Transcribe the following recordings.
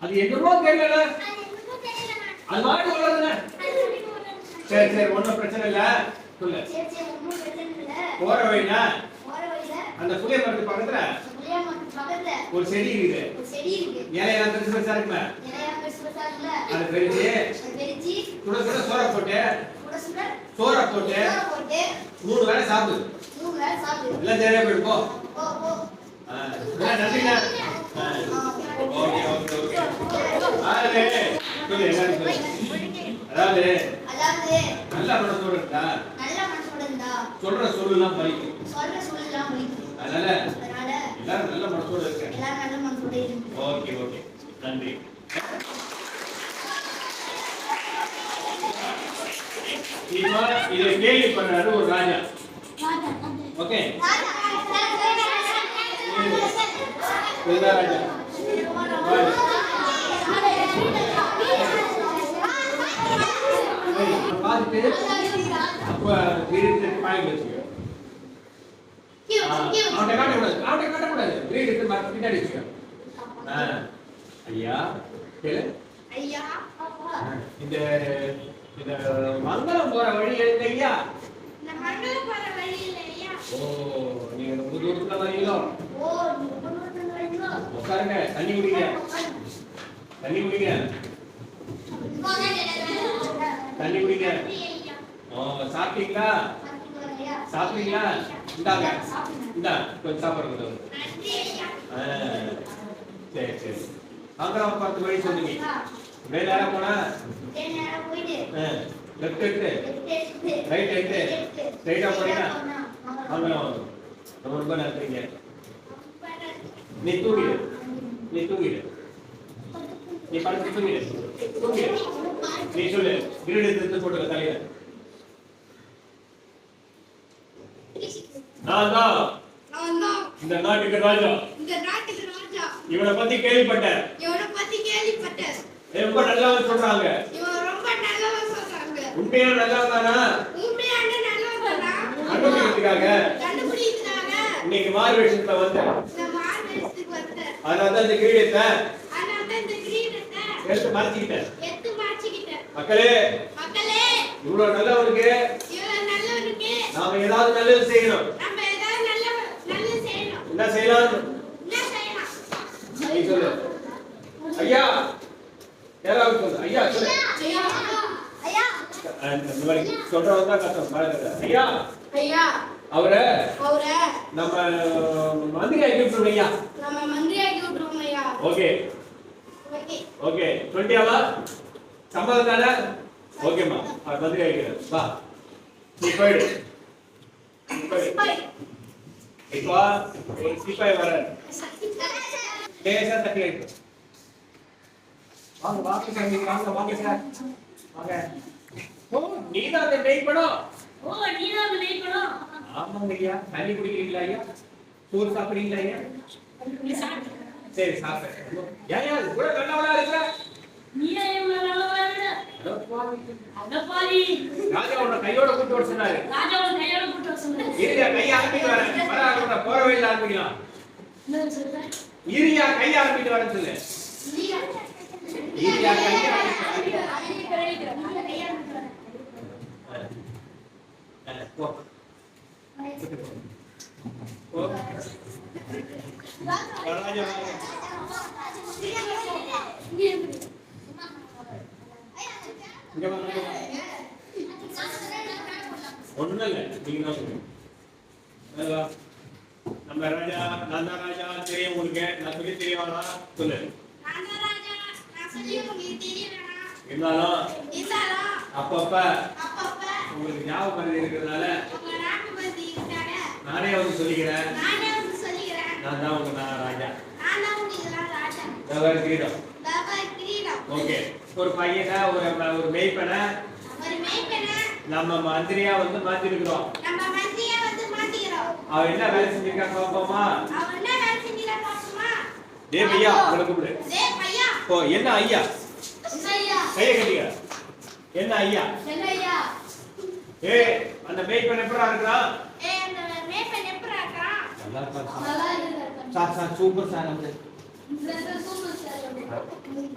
அது என்னமோ தெரியல. அது மாதிரி உள்ளதுங்க. சரி சரி ஒண்ணும் பிரச்சனை இல்ல. சொல்லு. சரி சரி ஒண்ணும் பிரச்சனை இல்ல. போற வழினா போற வழில அந்த புளிய மரத்து பக்கத்துல ஒரு செடி இருக்கு. ஒரு செடி இருக்கு. இலையெல்லாம் பெருசு பெருசா இருக்குமே. இலையெல்லாம் பெருசு பெருசா இருக்குல்ல. அது பெருச்சி சுட சுட சோற போட்டு சோற போட்டு 3 வேளை சாப்பிடு. 3 வேளை சாப்பிடு. எல்லாம் சரியா போயிடும் போ. போ போ. நன்றிண்ணா. Okay okay okay. சொல்லு எல்லாரும் சொல்லு. அதாவது நல்ல மனசோட இருந்தா சொல்ற சொல்லலாம் பலிக்கும். அதனால எல்லாரும் நல்ல மனசோட இருக்க. ஓகே ஓகே நன்றி. இப்போ இதை கேள்வி பண்றாரு ஒரு ராஜா. ஓகே ராஜா பார்த்துட்டு அப்ப கிரீடத்தை பாயிண்ட் வச்சுக்கோ. அவனை காட்டக்கூடாது கிரீடத்தை பின்னாடி வச்சுக்கோ. ஐயா கேளு. இந்த இந்த மங்களம் போற வழி எங்க ஐயா? ஓ நீங்க ரொம்ப தூரத்துல வரீங்களோ? உட்காருங்க தண்ணி குடிங்க. தண்ணி குடிங்க. சாப்பிட்டீங்களா? சாப்பிட்டீங்களா? இந்தாங்க இந்தா கொஞ்சம் சாப்பிடுங்க. சரி சரி சாயந்தரம் 10 மணி சொன்னீங்க. அப்படியே நேரம் போனா லெஃப்ட் எடுத்து ரைட் எடுத்து ஸ்ட்ரைட்டா போனீங்கன்னா வாங்கலாம். ரொம்ப நன்றிங்க. நீ தூங்கிடு. நீ படுத்து தூங்கிடு. நீ சொல்லு கிரீடத்தை எடுத்து போட்டுக்க தலையில. நான் தான் இந்த நாட்டுக்கு ராஜா. இவனை பத்தி கேள்விப்பட்டேன். ரொம்ப நல்லவன் சொல்றாங்க. உண்மையா நல்லவன் தானா? கண்டுபிடிக்கிறதுக்காக இன்னைக்கு மாறு வேஷத்துல வந்தேன். அதனால இந்த கிரீடத்தை எடுத்து மறைச்சிக்கிட்டேன். மக்களே இவ்வளவு நல்லவனுக்கு நாம ஏதாவது நல்லது செய்யணும். என்ன செய்யலாம்? நீ சொல்லு. ஐயா யாராவது சொல்லு. ஐயா சொல்லு. சொல்றவங்க தான் கஷ்டம். ஐயா அவரை நம்ம மந்திரி ஆக்கி விட்டுருவோம் ஐயா. ஓகே ஓகே 20ஆவா சம்பளம் தானே? ஓகேம்மா மந்திரி ஆகிக்கிறேன். வா நீ போயிடு. இப்போ சிப்பாய் வர லேசா தட்டி வைக்கும். வாங்க வாங்க சார். நீங்க வாங்க வாங்க சார் வாங்க. ஓ நீதான் அந்த வெயிட் பண்ணோம். ஆமாங்க ஐயா. தண்ணி குடிக்கிறீங்களா ஐயா? சோறு சாப்பிடுறீங்களா ஐயா? சரி சாப்பிடுறேன். ஏன் இது கூட நல்லவனா இருக்க? ராஜா உன்னை கையோட கூட்டு வர சொன்னாரு. இருயா கையை ஆரம்பிட்டு வரேன். வர போற வழியில ஆரம்பிக்கலாம். இருயா கையை ஆரம்பிட்டு வரேன் சொல்லு. இருயா கையை போ. ராஜா ஒண்ணும் இல்ல. நீங்க நம்ம ராஜா நான் தான் ராஜா தெரியும் உங்களுக்கு. நான் சொல்லி தெரியவானா சொல்லு. இருந்தாலும் அப்பப்ப உங்களுக்கு ஞாபகம் இருக்கிறதுனால நானே வந்து சொல்லிக்கிறேன். நான் தான் உங்க ராஜா. கிரீடம். ஓகே ஒரு பையனை ஒரு மேய்ப்பனை நம்ம மந்திரியா வந்து மாத்திருக்கிறோம். அவன் என்ன வேலை செஞ்சிருக்கா பாப்போமா? டேய் பையா உங்களை கூப்பிடு. ஓ என்ன ஐயா? கையை கட்டிக்க. என்ன ஐயா? ஏய் அந்த மேய்ப்பன் எப்படா இருக்கான்? நல்லா இருக்கான். Sir super sir.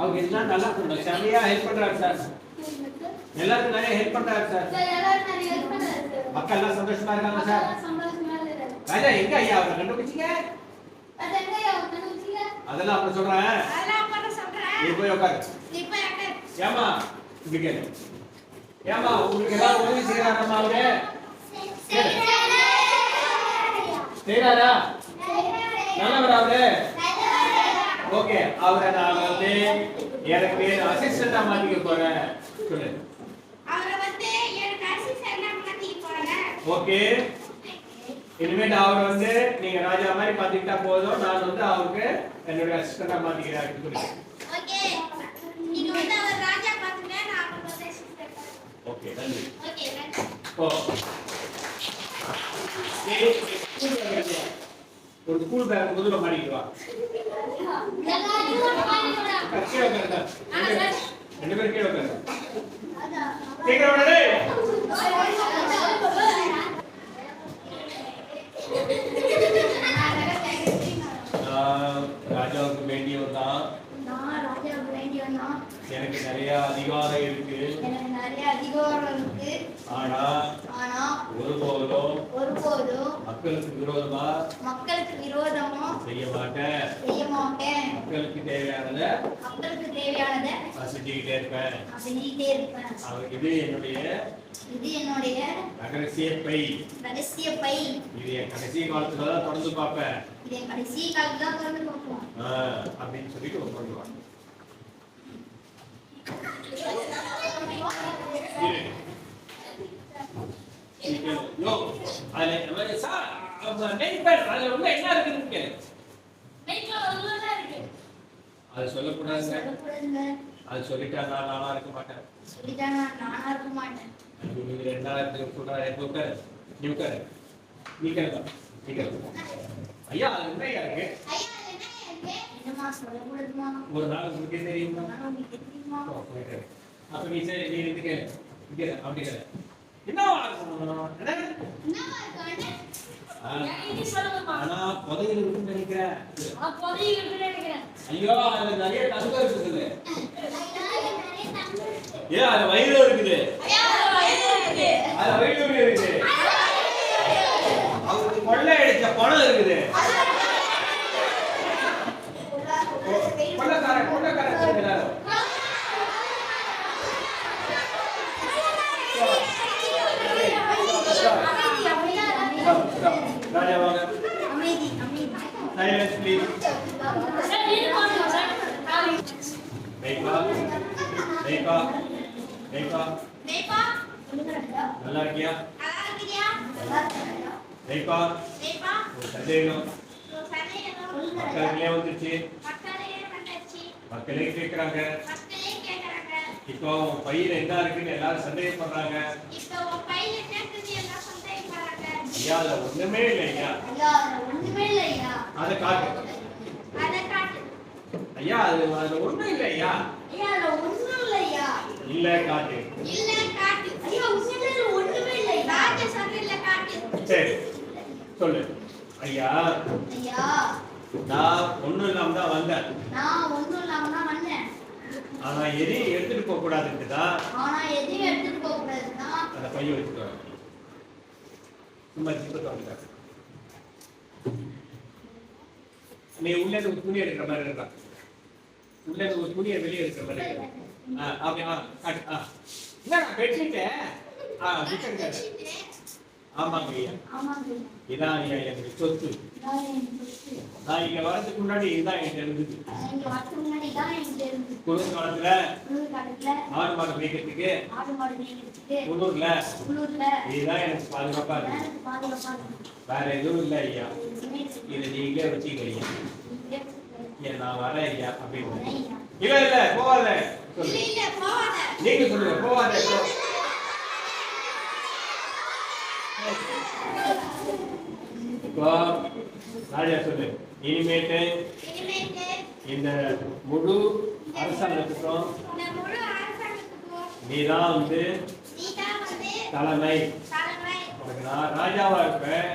அவங்க எல்லாம் நல்லா சொன்னாங்க. செமையா ஹெல்ப் பண்றாரு சார். எல்லாருக்கும் நிறைய ஹெல்ப் பண்றாரு சார். மக்கள் எல்லாம் சந்தோஷமா இருக்காங்க சார். ராஜா எங்க ஐயா அவரை கண்டுபிடிச்சீங்க? அதெல்லாம் அப்புறம் சொல்றேன். நீ போய் உட்காரு. ஏமா இங்க கேளு. ஏமா உங்களுக்கு ஏதாவது உதவி செய்யறாரம்மா அவரு? செய்யறாரா? நல்லவரா அவரு? ஓகே, அவரை நான் வந்து எனக்கு அசிஸ்டண்டா மாத்திக்க போறேன். சொல்லு. ஓகே, இனிமேட்டு அவர் வந்து நீங்க ராஜா மாதிரி பாத்துக்கிட்டா போதும். நான் வந்து அவருக்கு என்னுடைய அசிஸ்டண்டா மாத்திக்கிறேன். சொல்லு. ஓகே, நன்றி. ஓ ஒரு ஸ்கூல் பேக் முதல்ல மாட்டிட்டு வா. கீழே உட்காருங்க. ரெண்டு பேரும் கீழே உட்காருங்க. சீக்கிரம் வாடா. ராஜாவுக்கு வேண்டியவன் தான். எனக்கு நிறைய அதிகாரம் இருக்கு. ஆனா ஒருபோதும் மக்களுக்கு விரோதமா செய்ய மாட்டேன். மக்களுக்கு தேவையானதை செஞ்சுக்கிட்டே இருப்பேன். இது என்னுடைய ரகசிய பை. இது என் கடைசி காலத்துல தான் தொடர்ந்து பார்ப்பேன் அப்படின்னு சொல்லிட்டு கொண்டு வாங்க. அது சொல்லக்கூடாது. அது சொல்லிட்டா நான் நானா இருக்க மாட்டேன். ஐயா அது என்ன இருக்கு? ஒரு நாள் உங்களுக்கு தெரியுமா? அப்ப நீ சரி நீ இதுக்கு அப்படி கேளு. ஆனா புதையில் இருக்குன்னு நினைக்கிறேன். ஐயோ அதுல நிறைய தங்கம் இருக்குது. ஏன் அது வயிறு இருக்குது? அது வயிறு இருக்குது. அவருக்கு கொள்ளை அடிச்ச பணம் இருக்குது. கொள்ளக்காரன் எல்லாரும் ராஜா வாங்க. Silence please. Neika. நல்லா இருக்கியா? Neika. சந்தேகம் மக்களே வந்துருச்சு. மக்களே கேக்குறாங்க. இப்போ பையில என்ன இருக்குன்னு எல்லாரும் சந்தேகப்படுறாங்க. ஐயா அதுல ஒண்ணுமே இல்லையா? அதை காட்டு. ஐயா அதுல ஒண்ணும் இல்லையா? இல்ல காட்டு. சரி சொல்லு. ஐயா நான் ஒண்ணும் இல்லாம தான் வந்தேன். ஆனா எதையும் எடுத்துட்டு போக கூடாதுதான் அந்த பைய வச்சுக்கோ. சும்மா ஜிப்பத்தை வந்துட்டாங்க. நீ உள்ள ஒரு துணி எடுக்கிற மாதிரி இருக்கா? உள்ள ஒரு துணியை வெளியே எடுக்கிற மாதிரி இருக்கா? ஆமாங்க ஐயா. இதான் ஐயா எனக்கு சொத்து. நான் இங்க வரதுக்கு முன்னாடி இதுதான் என்கிட்ட இருந்தது. குளிர்காலத்துல ஆடு மாடு மேய்க்கிறதுக்கு உள்ளூர்ல இதுதான் எனக்கு பாதுகாப்பா இருக்கு. வேற எதுவும் இல்லை ஐயா. இதை நீங்களே வச்சுக்கீங்க. நான் வரேன் ஐயா அப்படின்னு. இல்ல போவாத சொல்லு. நீங்க சொல்லுங்க போவாத. ராஜா சொல்லு. இனிமேட்டு இந்த முழு அரசாங்கத்துக்கும் நீதான் வந்து தலைமை. நான் ராஜாவா இருப்பேன்.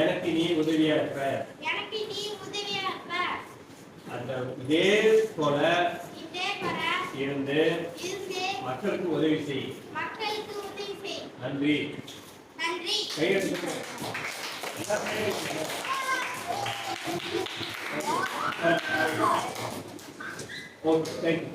எனக்கு நீ உதவியா இருப்ப. அந்த இதே போல இருந்து மக்களுக்கு உதவி செய். நன்றி. கையெழுத்து. Okay, thank you.